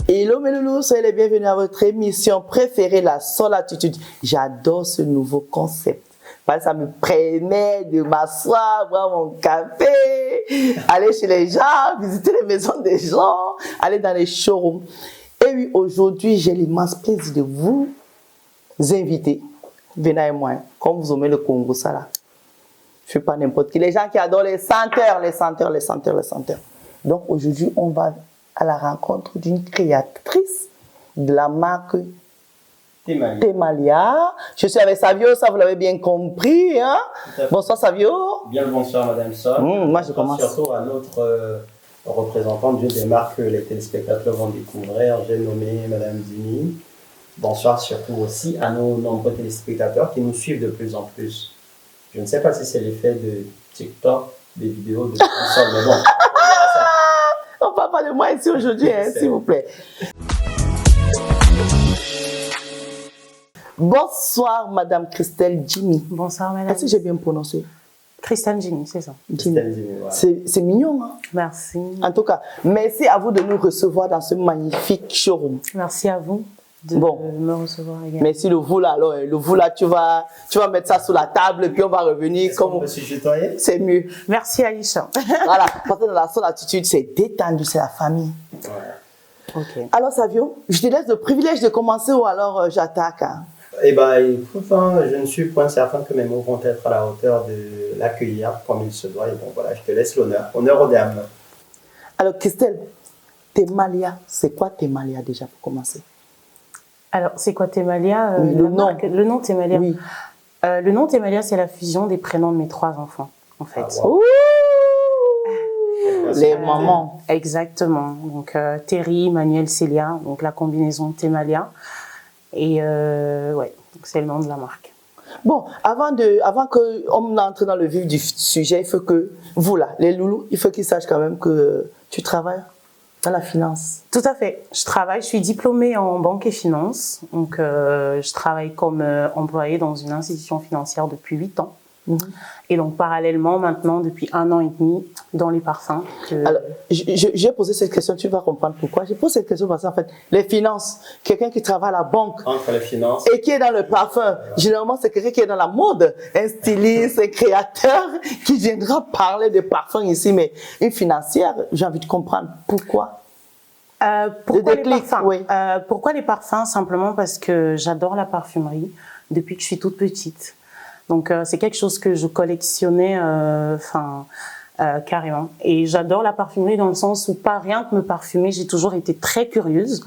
Hello mes loulous, soyez les bienvenus à votre émission préférée, la solitude. J'adore ce nouveau concept. Parce que ça me permet de m'asseoir, boire mon café, aller chez les gens, visiter les maisons des gens, aller dans les showrooms. Et oui, aujourd'hui, j'ai l'immense plaisir de vous inviter. Venez avec moi, comme vous aimez le Congo, ça là. Je ne suis pas n'importe qui. Les gens qui adorent les senteurs. Donc aujourd'hui, on va à la rencontre d'une créatrice de la marque Temalia. Je suis avec Savio, ça vous l'avez bien compris. Hein? Bonsoir Savio. Bien le bonsoir Madame Sol. Moi je commence. Surtout à notre représentante d'une des marques que les téléspectateurs vont découvrir. J'ai nommé Madame Dini. Bonsoir surtout aussi à nos nombreux téléspectateurs qui nous suivent de plus en plus. Je ne sais pas si c'est l'effet de TikTok, des vidéos de console, mais bon. On ne parle pas de moi ici aujourd'hui, hein, s'il vous plaît. Bonsoir, Madame Christelle Jimmy. Bonsoir, Madame. Est-ce que j'ai bien prononcé? Christelle Jimmy, c'est ça. Jimmy. Voilà. C'est mignon, hein? Merci. En tout cas, merci à vous de nous recevoir dans ce magnifique showroom. Merci à vous de me recevoir également. Merci le vous là, alors. Le vous là, tu vas mettre ça sous la table et puis on va revenir. Comme on peut se tutoyer? C'est mieux. Merci Aïcha. Voilà, parce que dans la solitude, c'est détendu, c'est la famille. Ouais. Ok. Alors Savio, je te laisse le privilège de commencer ou alors j'attaque. Hein? Eh bien, écoute, je ne suis point certain que mes mots vont être à la hauteur de l'accueillir comme il se doit. Et bon, voilà, je te laisse l'honneur. Honneur aux dames. Alors, Christelle, Temalia, c'est quoi Temalia déjà pour commencer? Alors, c'est quoi Temalia? Oui, le nom. Le nom Temalia. Oui. Le nom Temalia, c'est la fusion des prénoms de mes 3 enfants, en fait. Ah, wow. Les mamans. Exactement. Donc, Terry, Manuel, Célia. Donc, la combinaison Temalia. Et ouais, c'est le nom de la marque. Bon, avant qu'on entre dans le vif du sujet, il faut que vous là, les loulous, il faut qu'ils sachent quand même que tu travailles dans la finance. Tout à fait. Je suis diplômée en banque et finance. Donc, je travaille comme employée dans une institution financière depuis 8 ans. Et donc, parallèlement, maintenant, depuis 1 an et demi, dans les parfums. Alors, j'ai posé cette question, tu vas comprendre pourquoi. J'ai posé cette question parce qu'en fait, les finances, quelqu'un qui travaille à la banque entre les finances et qui est dans le parfum, généralement, c'est quelqu'un qui est dans la mode, un styliste, un créateur qui viendra parler de parfum ici, mais une financière, j'ai envie de comprendre pourquoi. Pourquoi les parfums? Oui. Pourquoi les parfums? Simplement parce que j'adore la parfumerie depuis que je suis toute petite. Donc, c'est quelque chose que je collectionnais, carrément. Et j'adore la parfumerie dans le sens où, pas rien que me parfumer, j'ai toujours été très curieuse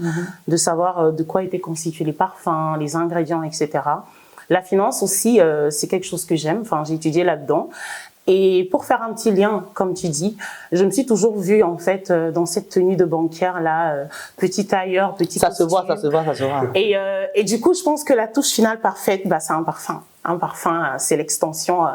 de savoir de quoi étaient constitués les parfums, les ingrédients, etc. La finance aussi, c'est quelque chose que j'aime. Enfin, j'ai étudié là-dedans. Et pour faire un petit lien, comme tu dis, je me suis toujours vue, en fait, dans cette tenue de banquière, là, petit tailleur, petit Ça costume. se voit. Et du coup, je pense que la touche finale parfaite, bah, c'est un parfum. Un parfum, c'est l'extension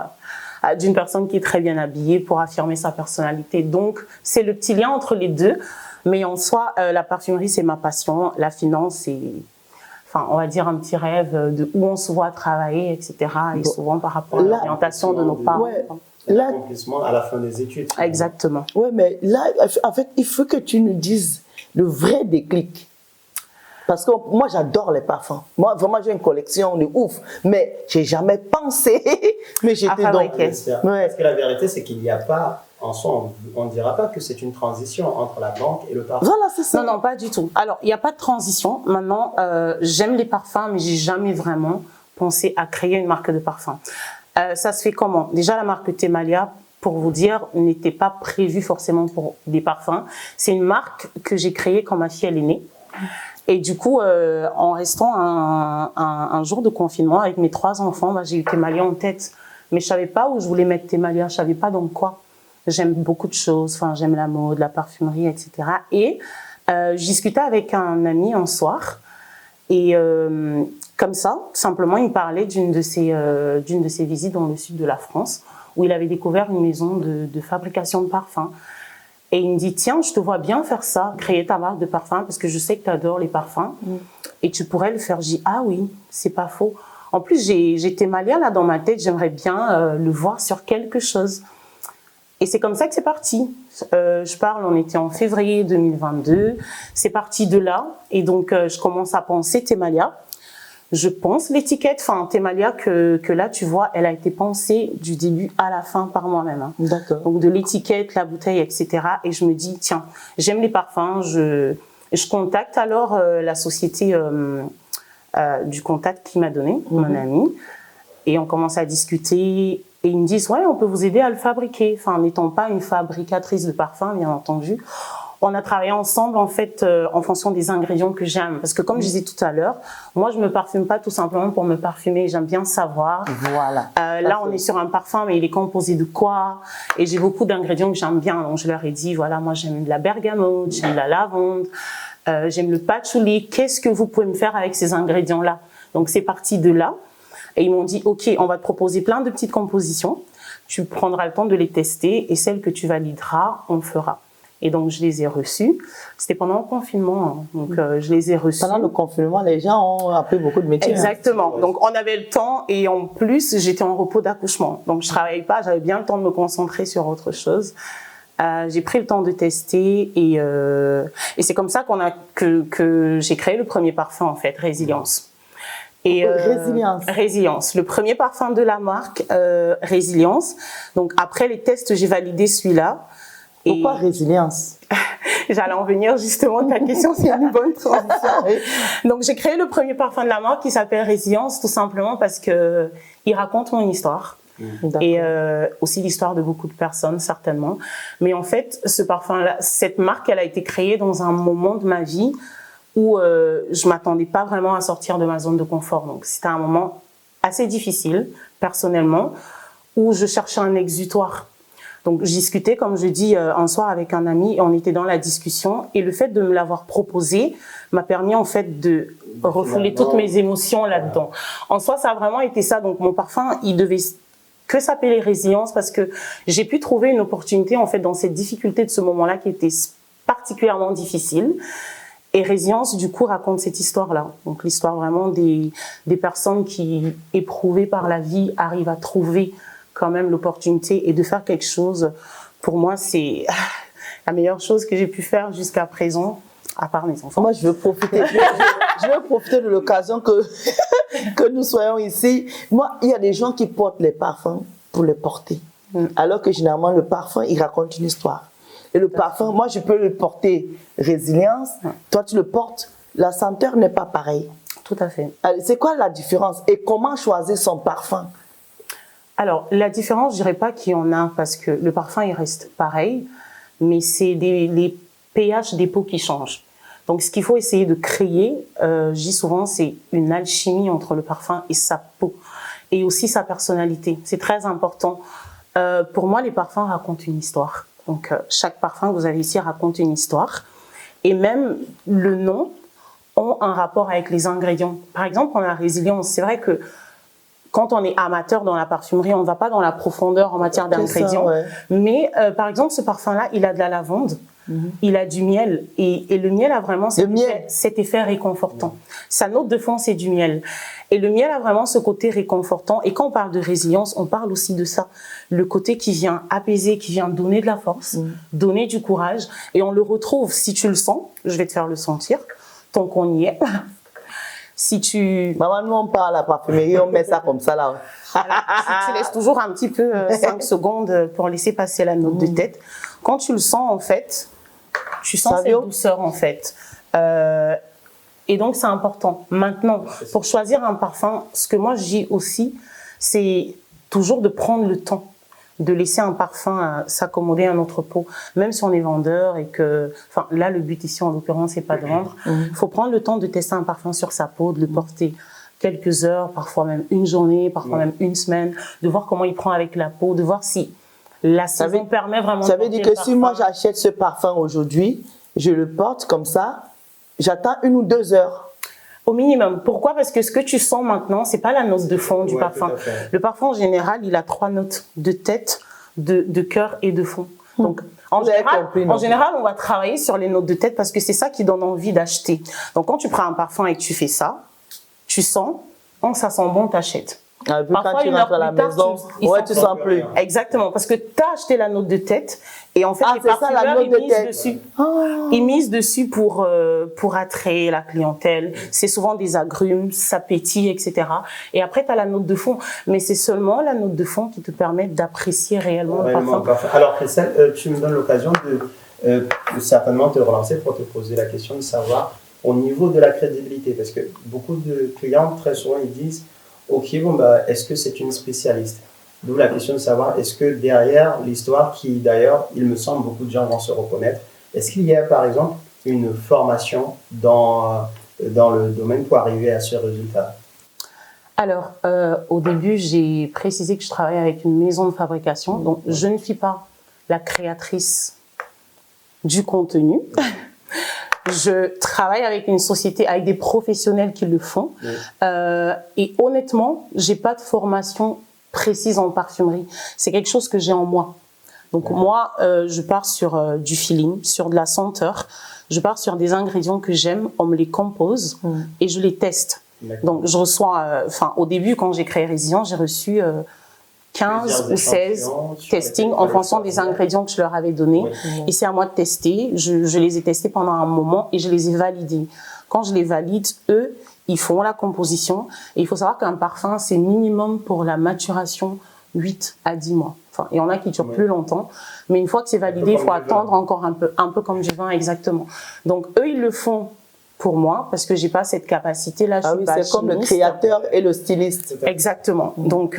d'une personne qui est très bien habillée pour affirmer sa personnalité. Donc, c'est le petit lien entre les deux. Mais en soi, la parfumerie, c'est ma passion. La finance, c'est, on va dire un petit rêve de où on se voit travailler, etc. Et souvent par rapport à l'orientation de nos parents. Ouais. L'accomplissement à la fin des études. Exactement. Oui, mais là, en fait, il faut que tu nous dises le vrai déclic. Parce que moi, j'adore les parfums. Moi, vraiment, j'ai une collection de ouf. Mais j'ai jamais pensé. Mais j'étais donc. Parce que la vérité, c'est qu'il n'y a pas, en soi, on ne dira pas que c'est une transition entre la banque et le parfum. Voilà, c'est ça. Non, pas du tout. Alors, il n'y a pas de transition. Maintenant, j'aime les parfums, mais j'ai jamais vraiment pensé à créer une marque de parfum. Ça se fait comment? Déjà, la marque Temalia, pour vous dire, n'était pas prévue forcément pour des parfums. C'est une marque que j'ai créée quand ma fille elle est née. Et du coup, en restant un jour de confinement avec mes 3 enfants, bah, j'ai eu Temalia en tête. Mais je savais pas où je voulais mettre Temalia, je savais pas dans quoi. J'aime beaucoup de choses, j'aime la mode, la parfumerie, etc. Et je discutais avec un ami un soir. Et comme ça, simplement, il me parlait d'une de ses visites dans le sud de la France, où il avait découvert une maison de fabrication de parfums. Et il me dit, tiens, je te vois bien faire ça, créer ta marque de parfum, parce que je sais que tu adores les parfums, et tu pourrais le faire. J'ai dit, ah oui, c'est pas faux. En plus, j'ai Temalia là dans ma tête, j'aimerais bien le voir sur quelque chose. Et c'est comme ça que c'est parti. Je parle, on était en février 2022. C'est parti de là. Et donc, je commence à penser Thémalia. Je pense l'étiquette, enfin Thémalia, que là, tu vois, elle a été pensée du début à la fin par moi-même. Hein. D'accord. Donc, de l'étiquette, la bouteille, etc. Et je me dis, tiens, j'aime les parfums. Je contacte alors la société du contact qui m'a donné, mon ami. Et on commence à discuter. Et ils me disent, ouais, on peut vous aider à le fabriquer. Enfin, n'étant pas une fabricatrice de parfums, bien entendu. On a travaillé ensemble, en fait, en fonction des ingrédients que j'aime. Parce que comme je disais tout à l'heure, moi, je me parfume pas tout simplement pour me parfumer. J'aime bien savoir. Voilà. Là, on est sur un parfum, mais il est composé de quoi? Et j'ai beaucoup d'ingrédients que j'aime bien. Donc, je leur ai dit, voilà, moi, j'aime de la bergamote, j'aime de la lavande, j'aime le patchouli. Qu'est-ce que vous pouvez me faire avec ces ingrédients-là? Donc, c'est parti de là. Et ils m'ont dit, OK, on va te proposer plein de petites compositions. Tu prendras le temps de les tester et celles que tu valideras, on fera. Et donc, je les ai reçues. C'était pendant le confinement. Hein. Donc, je les ai reçues. Pendant le confinement, les gens ont appris beaucoup de métiers. Exactement. Hein. Donc, on avait le temps et en plus, j'étais en repos d'accouchement. Donc, je travaillais pas. J'avais bien le temps de me concentrer sur autre chose. J'ai pris le temps de tester et c'est comme ça que j'ai créé le premier parfum, en fait, Résilience. Et Résilience. Le premier parfum de la marque, Résilience. Donc, après les tests, j'ai validé celui-là. Pourquoi Résilience? J'allais en venir justement, ta question, c'est une bonne transition. Donc, j'ai créé le premier parfum de la marque qui s'appelle Résilience, tout simplement parce que il raconte mon histoire. Et aussi l'histoire de beaucoup de personnes, certainement. Mais en fait, ce parfum-là, cette marque, elle a été créée dans un moment de ma vie où je m'attendais pas vraiment à sortir de ma zone de confort. Donc, c'était un moment assez difficile, personnellement, où je cherchais un exutoire. Donc, je discutais, comme je dis, un soir avec un ami et on était dans la discussion. Et le fait de me l'avoir proposé m'a permis, en fait, de refouler toutes mes émotions là-dedans. En soi, ça a vraiment été ça. Donc, mon parfum, il devait que s'appeler Résilience parce que j'ai pu trouver une opportunité, en fait, dans cette difficulté de ce moment-là qui était particulièrement difficile. Et Résilience, du coup, raconte cette histoire-là. Donc, l'histoire vraiment des personnes qui, éprouvées par la vie, arrivent à trouver quand même l'opportunité et de faire quelque chose. Pour moi, c'est la meilleure chose que j'ai pu faire jusqu'à présent, à part mes enfants. Moi, je veux profiter. Je veux profiter de l'occasion que nous soyons ici. Moi, il y a des gens qui portent les parfums pour les porter. Alors que généralement, le parfum, il raconte une histoire. Et le parfum, moi, je peux le porter Résilience. Toi, tu le portes. La senteur n'est pas pareille. Tout à fait. C'est quoi la différence? Et comment choisir son parfum? Alors, la différence, je dirais pas qu'il y en a parce que le parfum, il reste pareil, mais c'est les pH des peaux qui changent. Donc, ce qu'il faut essayer de créer, je dis souvent, c'est une alchimie entre le parfum et sa peau et aussi sa personnalité. C'est très important. Pour moi, les parfums racontent une histoire. Donc, chaque parfum que vous avez ici raconte une histoire. Et même le nom ont un rapport avec les ingrédients. Par exemple, on a Résilience. C'est vrai que quand on est amateur dans la parfumerie, on ne va pas dans la profondeur en matière d'ingrédients. Ouais. Mais par exemple, ce parfum-là, il a de la lavande, il a du miel. Et le miel a vraiment cet effet réconfortant. Sa note de fond, c'est du miel. Et le miel a vraiment ce côté réconfortant. Et quand on parle de résilience, on parle aussi de ça. Le côté qui vient apaiser, qui vient donner de la force, donner du courage. Et on le retrouve, si tu le sens, je vais te faire le sentir, tant qu'on y est. Si tu... Maman, nous on parle à la parfumerie, on met ça comme ça là. Si tu laisses toujours un petit peu 5 secondes pour laisser passer la note de tête, quand tu le sens en fait, tu sens cette douceur en fait. Et donc c'est important. Maintenant, pour choisir un parfum, ce que moi je dis aussi, c'est toujours de prendre le temps de laisser un parfum s'accommoder à notre peau, même si on est vendeur et que, enfin là le but ici en l'occurrence c'est pas de vendre, il faut prendre le temps de tester un parfum sur sa peau, de le porter quelques heures, parfois même une journée, parfois même une semaine, de voir comment il prend avec la peau, de voir si la saison permet vraiment de ça veut dire que si moi j'achète ce parfum aujourd'hui, je le porte comme ça, j'attends 1 ou 2 heures. Au minimum. Pourquoi? Parce que ce que tu sens maintenant, c'est pas la note de fond du parfum. Le parfum, en général, il a 3 notes de tête, de cœur et de fond. Donc, en général, on va travailler sur les notes de tête parce que c'est ça qui donne envie d'acheter. Donc, quand tu prends un parfum et que tu fais ça, tu sens, ça sent bon, t'achètes. Ah, puis Parfois, quand tu une rentres heure à la plus tard, maison, ils ouais, sentent tu sens plus. Exactement, parce que tu as acheté la note de tête et en fait, Ah, les c'est ça, la parfumeurs, note ils de misent tête. dessus. Ah. Ils misent dessus pour attirer la clientèle. C'est souvent des agrumes, ça pétille, etc. Et après, tu as la note de fond. Mais c'est seulement la note de fond qui te permet d'apprécier réellement le parfum. Alors, Christelle, tu me donnes l'occasion de certainement te relancer pour te poser la question de savoir au niveau de la crédibilité. Parce que beaucoup de clients, très souvent, ils disent ok, bon, bah, est-ce que c'est une spécialiste? D'où la question de savoir, est-ce que derrière l'histoire, qui d'ailleurs, il me semble, beaucoup de gens vont se reconnaître, est-ce qu'il y a par exemple une formation dans le domaine pour arriver à ce résultat? Alors, au début, j'ai précisé que je travaillais avec une maison de fabrication. Donc, je ne suis pas la créatrice du contenu. Je travaille avec une société, avec des professionnels qui le font. Oui. Et honnêtement, j'ai pas de formation précise en parfumerie. C'est quelque chose que j'ai en moi. Donc moi, je pars sur du feeling, sur de la senteur. Je pars sur des ingrédients que j'aime, on me les compose et je les teste. Donc je reçois, au début, quand j'ai créé Résilience, j'ai reçu 15 ou 16 testings en fonction des ingrédients que je leur avais donnés. Oui. Et c'est à moi de tester. Je les ai testés pendant un moment et je les ai validés. Quand je les valide, eux, ils font la composition. Et il faut savoir qu'un parfum, c'est minimum pour la maturation 8 à 10 mois. Enfin, il y en a qui durent plus longtemps. Mais une fois que c'est validé, il faut attendre encore un peu comme du vin, exactement. Donc, eux, ils le font pour moi, parce que j'ai pas cette capacité-là. Ah oui, c'est comme le créateur et le styliste. Exactement. Donc,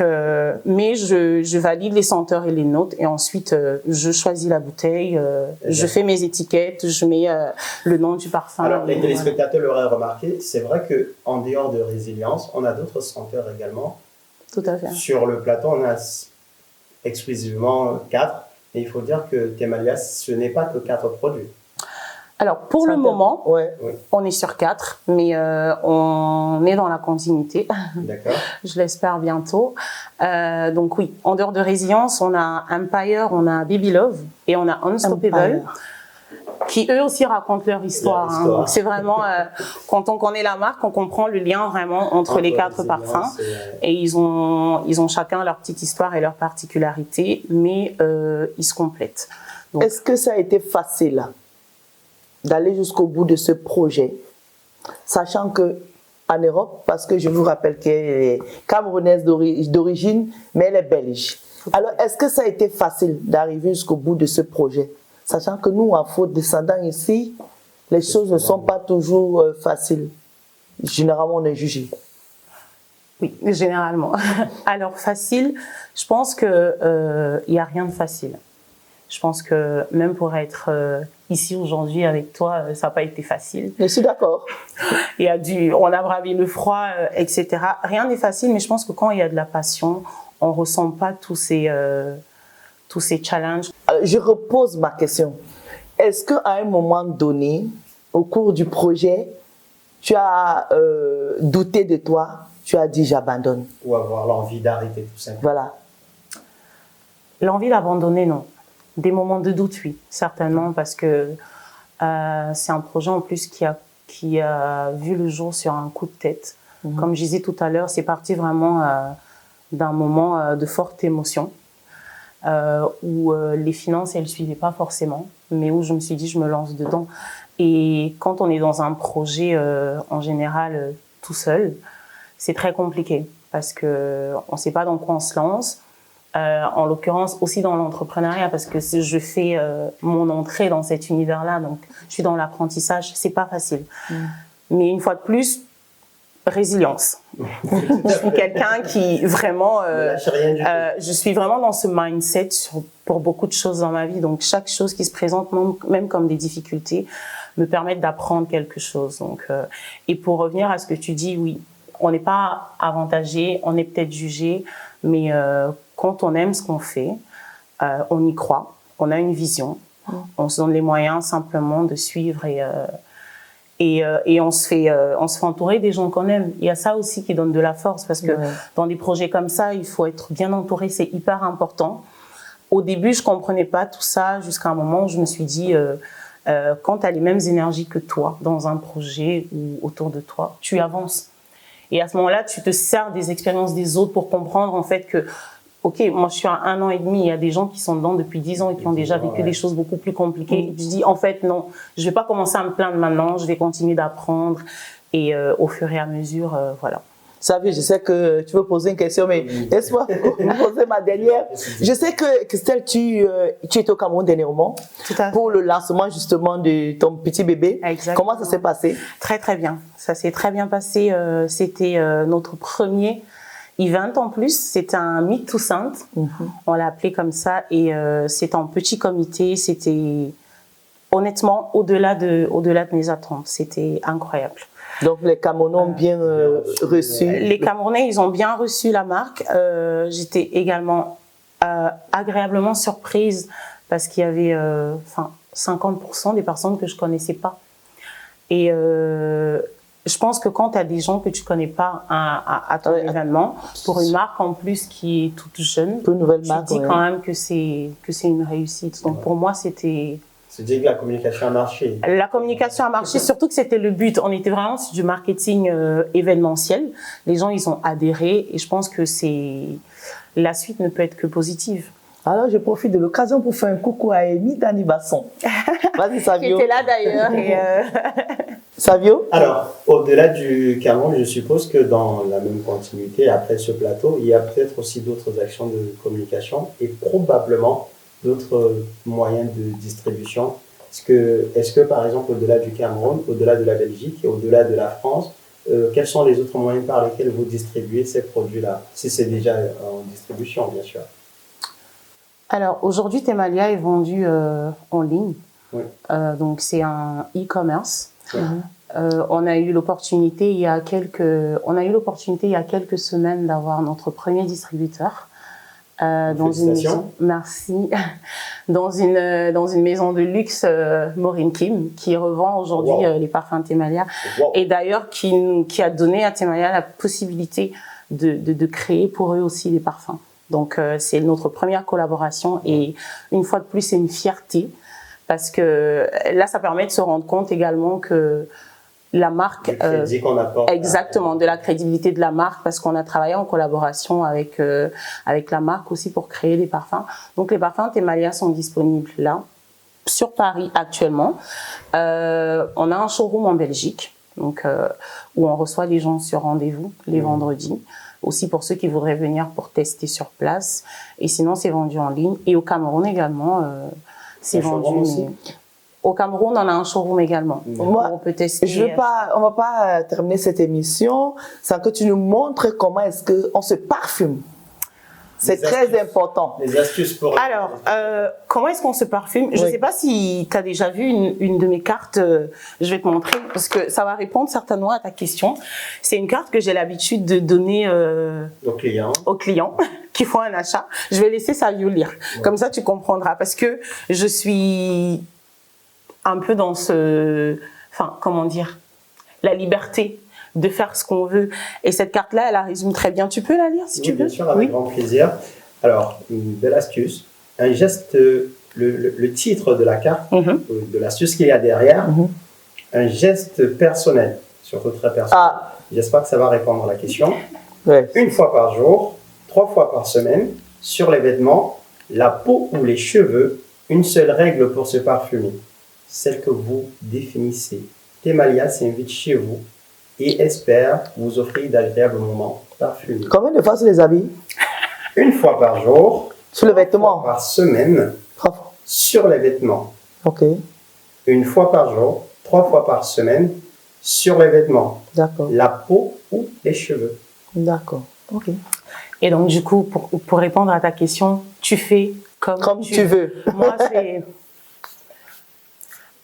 mais je valide les senteurs et les notes, et ensuite je choisis la bouteille, je fais mes étiquettes, je mets le nom du parfum. Alors, les téléspectateurs l'auraient remarqué, c'est vrai que en dehors de Résilience, on a d'autres senteurs également. Tout à fait. Sur le plateau, on a exclusivement 4, et il faut dire que Temalia, ce n'est pas que 4 produits. Alors, pour le moment, on est sur 4, mais on est dans la continuité. D'accord. Je l'espère bientôt. Donc oui, en dehors de Résilience, on a Empire, on a Baby Love et on a Unstoppable, qui eux aussi racontent leur histoire. Hein. Donc c'est vraiment, quand on connaît la marque, on comprend le lien vraiment entre les 4 parfums. Et ils ont chacun leur petite histoire et leur particularité, mais ils se complètent. Est-ce que ça a été facile d'aller jusqu'au bout de ce projet, sachant que en Europe, parce que je vous rappelle qu'elle est camerounaise d'origine, mais elle est belge. Alors, est-ce que ça a été facile d'arriver jusqu'au bout de ce projet, sachant que nous, en faux descendants ici, les choses ne sont pas toujours faciles. Généralement, on est jugé. Oui, généralement. Alors, facile, je pense que il y a rien de facile. Je pense que même pour être ici aujourd'hui avec toi, ça n'a pas été facile. Je suis d'accord. On a bravé le froid, etc. Rien n'est facile, mais je pense que quand il y a de la passion, on ressent pas tous ces challenges. Alors, je repose ma question. Est-ce qu'à un moment donné, au cours du projet, tu as douté de toi, tu as dit j'abandonne? Ou avoir l'envie d'arrêter tout simplement. Voilà. L'envie d'abandonner, non. Des moments de doute, oui, certainement, parce que c'est un projet en plus qui a vu le jour sur un coup de tête. Comme je disais tout à l'heure, c'est parti vraiment d'un moment de forte émotion, où les finances, elles ne suivaient pas forcément, mais où je me suis dit, je me lance dedans. Et quand on est dans un projet, en général, tout seul, c'est très compliqué, parce qu'on ne sait pas dans quoi on se lance. En l'occurrence aussi dans l'entrepreneuriat, parce que je fais mon entrée dans cet univers-là, donc je suis dans l'apprentissage, c'est pas facile. Mais une fois de plus, résilience. Je suis quelqu'un qui vraiment, je suis vraiment dans ce mindset pour beaucoup de choses dans ma vie, donc chaque chose qui se présente, même comme des difficultés, me permettent d'apprendre quelque chose. Donc, et pour revenir à ce que tu dis, oui, on n'est pas avantagé, on est peut-être jugé, mais quand on aime ce qu'on fait, on y croit, on a une vision, on se donne les moyens simplement de suivre et on se fait entourer des gens qu'on aime. Il y a ça aussi qui donne de la force, parce que dans des projets comme ça, il faut être bien entouré, c'est hyper important. Au début, je comprenais pas tout ça jusqu'à un moment où je me suis dit, quand tu as les mêmes énergies que toi dans un projet ou autour de toi, tu avances. Et à ce moment-là, tu te sers des expériences des autres pour comprendre en fait que, ok, moi je suis à 1 an et demi, il y a des gens qui sont dedans depuis 10 ans et qui ont déjà vécu des choses beaucoup plus compliquées. Et puis je dis, en fait, non, je vais pas commencer à me plaindre maintenant, je vais continuer d'apprendre et au fur et à mesure, voilà. Savio, je sais que tu veux poser une question, mais laisse-moi poser ma dernière. Je sais que Christelle, tu étais au Cameroun dernièrement pour le lancement justement de ton petit bébé. Exactement. Comment ça s'est passé? Très très bien. Ça s'est très bien passé. C'était notre premier event en plus. C'était un Meet Toussaint. On l'a appelé comme ça et c'était en petit comité. C'était honnêtement au-delà de mes attentes. C'était incroyable. Donc les Camerounais ont bien reçu. Les Camerounais, ils ont bien reçu la marque. J'étais également agréablement surprise parce qu'il y avait 50% des personnes que je connaissais pas. Et je pense que quand tu as des gens que tu connais pas à ton événement, pour une marque en plus qui est toute jeune, pour une nouvelle marque, tu dis quand même que c'est une réussite. Donc pour moi, c'était... Tu dis que la communication a marché. La communication a marché, surtout que c'était le but. On était vraiment sur du marketing événementiel. Les gens, ils ont adhéré et je pense que la suite ne peut être que positive. Alors, je profite de l'occasion pour faire un coucou à Amy Dani Basson. Vas-y, Savio. Qui était là d'ailleurs. Savio? Alors, au-delà du Cameroun, je suppose que dans la même continuité, après ce plateau, il y a peut-être aussi d'autres actions de communication et probablement d'autres moyens de distribution. Est-ce que par exemple, au-delà du Cameroun, au-delà de la Belgique et au-delà de la France, quels sont les autres moyens par lesquels vous distribuez ces produits-là? Si c'est déjà en distribution, bien sûr. Alors, aujourd'hui, Temalia est vendu en ligne. Oui. Donc, c'est un e-commerce. Oui. On a eu l'opportunité il y a quelques semaines d'avoir notre premier distributeur. Dans une maison, merci, dans une maison de luxe, Maureen Kim, qui revend aujourd'hui les parfums Temalia, et d'ailleurs qui a donné à Temalia la possibilité de créer pour eux aussi des parfums. Donc c'est notre première collaboration et une fois de plus c'est une fierté parce que là ça permet de se rendre compte également que la marque, exactement, de la crédibilité de la marque parce qu'on a travaillé en collaboration avec la marque aussi pour créer des parfums. Donc les parfums Temalia sont disponibles là, sur Paris actuellement. On a un showroom en Belgique, donc où on reçoit les gens sur rendez-vous les vendredis. Aussi pour ceux qui voudraient venir pour tester sur place. Et sinon c'est vendu en ligne. Et au Cameroun également, c'est vendu. Au Cameroun, on a un showroom également. Moi, on peut tester. On va pas terminer cette émission sans que tu nous montres comment est-ce qu'on se parfume. C'est très important. Les astuces pour... Alors, comment est-ce qu'on se parfume? Je ne sais pas si tu as déjà vu une de mes cartes. Je vais te montrer parce que ça va répondre certainement à ta question. C'est une carte que j'ai l'habitude de donner aux clients qui font un achat. Je vais laisser Savio lire. Ouais. Comme ça, tu comprendras. Parce que je suis un peu dans comment dire, la liberté de faire ce qu'on veut. Et cette carte-là, elle la résume très bien. Tu peux la lire si tu veux? Bien sûr, avec grand plaisir. Alors, une belle astuce. Un geste, le titre de la carte, de l'astuce qu'il y a derrière, un geste personnel, surtout très personnel. J'espère que ça va répondre à la question. Ouais. 1 fois par jour, 3 fois par semaine, sur les vêtements, la peau ou les cheveux, une seule règle pour se parfumer, celle que vous définissez. Temalia s'invite chez vous et espère vous offrir d'agréables moments parfumés. Combien de fois sur les habits? 1 fois par jour. Sur le vêtement? 3 fois par semaine. 3 fois. Sur les vêtements. Ok. 1 fois par jour, 3 fois par semaine, sur les vêtements. D'accord. La peau ou les cheveux. D'accord. Ok. Et donc, du coup, pour répondre à ta question, tu fais comme tu veux. Moi, c'est...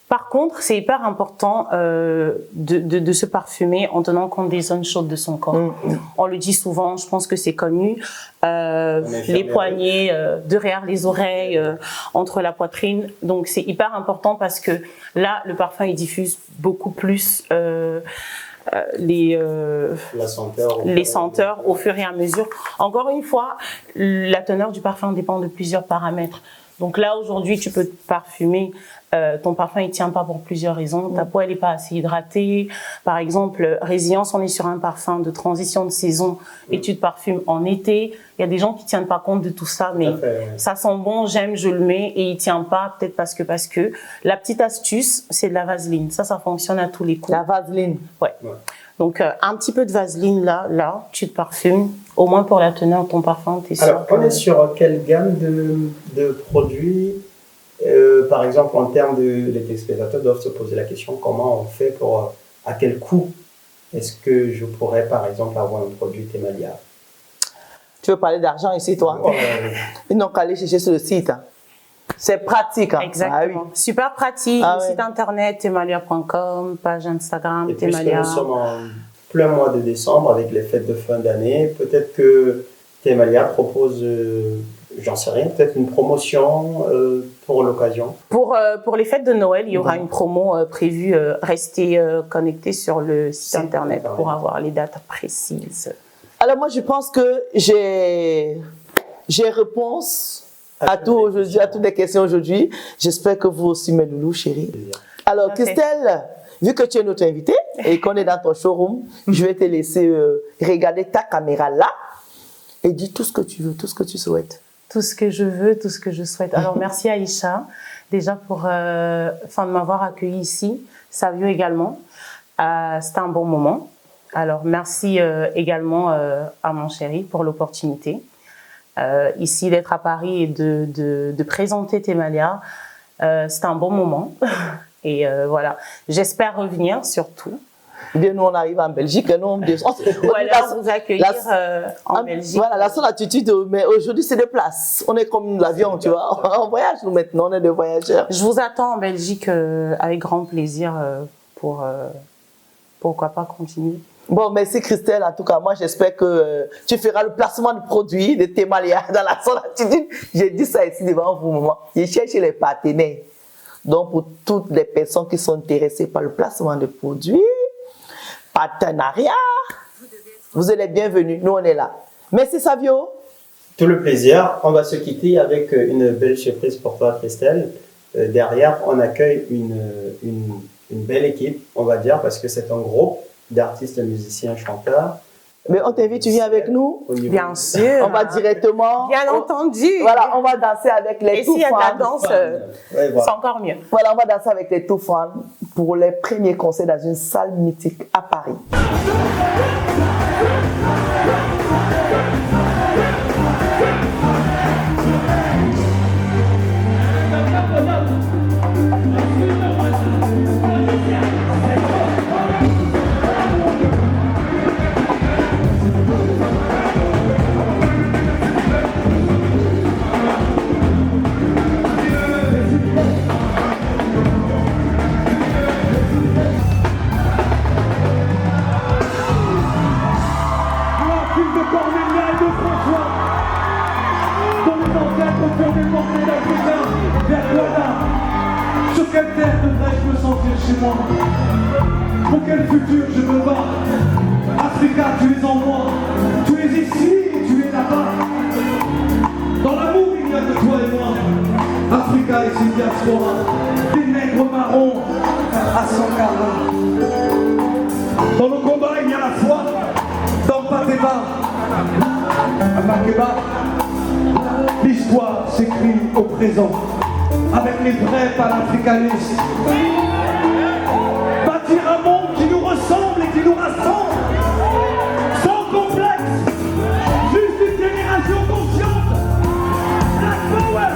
Par contre, c'est hyper important de se parfumer en tenant compte des zones chaudes de son corps. On le dit souvent, je pense que c'est connu. Les poignets, derrière les oreilles, entre la poitrine. Donc, c'est hyper important parce que là, le parfum, il diffuse beaucoup plus les senteurs au fur et à mesure. Encore une fois, la teneur du parfum dépend de plusieurs paramètres. Donc là, aujourd'hui, tu peux te parfumer. Ton parfum, il tient pas pour plusieurs raisons. Ta peau, elle est pas assez hydratée. Par exemple, résilience, on est sur un parfum de transition de saison et tu te parfumes en été. Il y a des gens qui tiennent pas compte de tout ça, mais ça sent bon, j'aime, je le mets et il tient pas, peut-être parce que. La petite astuce, c'est de la vaseline. Ça fonctionne à tous les coups. La vaseline. Ouais. Donc, un petit peu de vaseline là, tu te parfumes. Au moins pour la teneur de ton parfum, t'es sûr. Alors, on est sur quelle gamme de produits par exemple, en termes les téléspectateurs doivent se poser la question comment on fait pour, à quel coût est-ce que je pourrais, par exemple, avoir un produit Temalia? Tu veux parler d'argent ici, toi? Ils n'ont qu'à aller chercher sur le site. Hein. C'est pratique. Hein. Exactement. Ah, oui. Super pratique. Site internet, temalia.com, page Instagram, et Temalia. Puisque nous sommes en plein mois de décembre avec les fêtes de fin d'année, peut-être que Temalia propose, j'en sais rien, peut-être une promotion pour l'occasion. Pour les fêtes de Noël, il y aura une promo prévue. Restez connectés sur le site internet pour avoir les dates précises. Alors moi, je pense que j'ai réponse à tout aujourd'hui, à toutes les questions aujourd'hui. J'espère que vous aussi, mes loulous, chéris. Alors, Christelle, vu que tu es notre invitée et qu'on est dans ton showroom, je vais te laisser regarder ta caméra là et dis tout ce que tu veux, tout ce que tu souhaites. Tout ce que je veux, tout ce que je souhaite. Alors, merci Aïcha, déjà pour de m'avoir accueilli ici. Savio également. C'était un bon moment. Alors, merci également à mon chéri pour l'opportunité. Ici, d'être à Paris et de présenter Temalia, c'était un bon moment. Et voilà, j'espère revenir surtout. Bien, nous, on arrive en Belgique. Nous, on voilà, vous accueillir en Belgique. Voilà, la seule attitude, mais aujourd'hui, c'est de place. On est comme l'avion, tu vois. On voyage, nous, maintenant, on est des voyageurs. Je vous attends en Belgique avec grand plaisir pour, pourquoi pas, continuer. Bon, merci Christelle. En tout cas, moi, j'espère que tu feras le placement de produits de Temalia dans la seule attitude. J'ai dit ça ici devant vous, maman. Je cherche les partenaires. Donc, pour toutes les personnes qui sont intéressées par le placement de produits, partenariat, vous êtes les bienvenus. Nous, on est là. Merci, Savio. Tout le plaisir. On va se quitter avec une belle surprise pour toi, Christelle. Derrière, on accueille une belle équipe, on va dire, parce que c'est un groupe d'artistes, musiciens, chanteurs. Mais on t'invite, tu viens avec nous? Bien sûr. On va directement. Bien entendu. Voilà, on va danser avec les Et s'il y a de la danse, ouais, voilà. c'est encore mieux. Voilà, on va danser avec les Two Fans pour les premiers concerts dans une salle mythique à Paris. Sur quelle terre devrais-je me sentir chez moi? Pour quel futur je me bats? Africa, tu es en moi, tu es ici et tu es là-bas. Dans l'amour, il n'y a que toi et moi. Africa est une diaspora, des nègres marrons à Sankara. Dans nos combats, il y a la foi. Dans Pateba, à Makeba, l'histoire s'écrit au présent. Avec les vrais panafricanistes. Bâtir un monde qui nous ressemble et qui nous rassemble. Sans complexe. Juste une génération consciente. Black Power.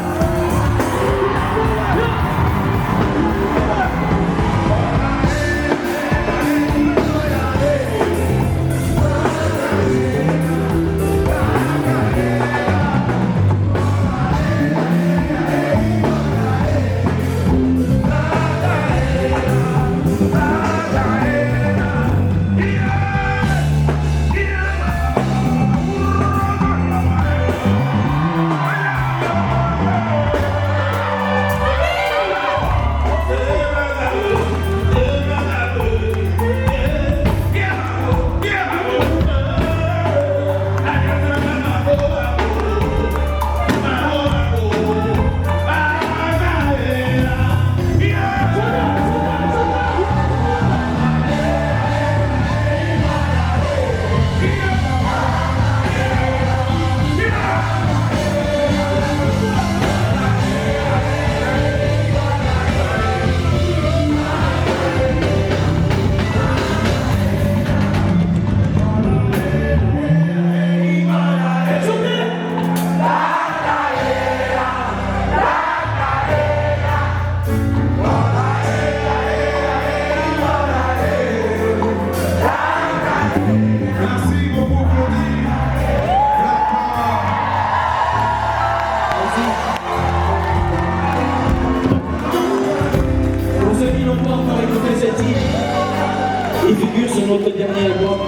sur notre dernier album.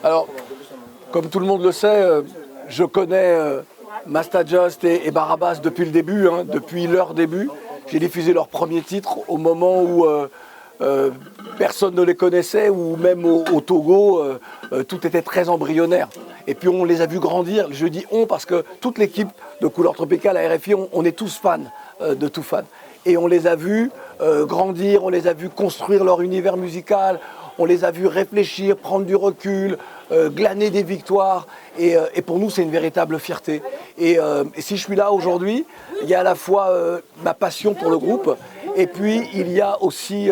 Alors, comme tout le monde le sait, je connais Masta Just et Barabbas depuis le début, hein, depuis leur début. J'ai diffusé leur premier titre au moment où personne ne les connaissait, ou même au Togo, tout était très embryonnaire. Et puis on les a vus grandir. Je dis on parce que toute l'équipe de Couleur Tropicale à RFI, on est tous fans de Toufan. Et on les a vus grandir, on les a vus construire leur univers musical, on les a vus réfléchir, prendre du recul, glaner des victoires. Et pour nous, c'est une véritable fierté. Et si je suis là aujourd'hui, il y a à la fois ma passion pour le groupe, et puis il y a aussi,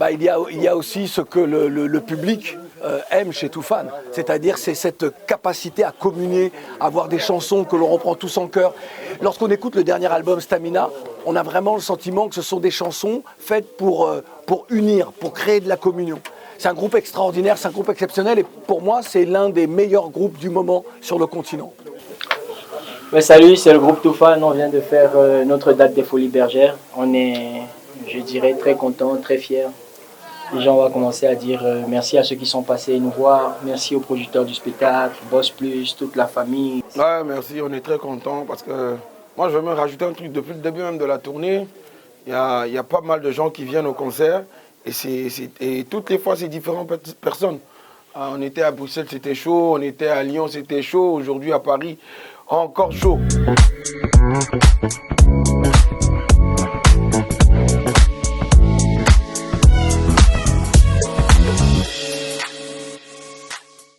il y a aussi ce que le public aime chez Toufan. C'est-à-dire c'est cette capacité à communier, à avoir des chansons que l'on reprend tous en chœur. Lorsqu'on écoute le dernier album Stamina, on a vraiment le sentiment que ce sont des chansons faites pour unir, pour créer de la communion. C'est un groupe extraordinaire, c'est un groupe exceptionnel, et pour moi, c'est l'un des meilleurs groupes du moment sur le continent. Mais salut, c'est le groupe Toufan. On vient de faire notre date des Folies Bergères. On est, je dirais, très contents, très fiers. Déjà, on va commencer à dire merci à ceux qui sont passés nous voir. Merci aux producteurs du spectacle, Boss Plus, toute la famille. Ouais, merci, on est très contents parce que moi, je veux même rajouter un truc. Depuis le début même de la tournée, il y a pas mal de gens qui viennent au concert et toutes les fois, c'est différentes personnes. On était à Bruxelles, c'était chaud. On était à Lyon, c'était chaud. Aujourd'hui, à Paris, encore chaud.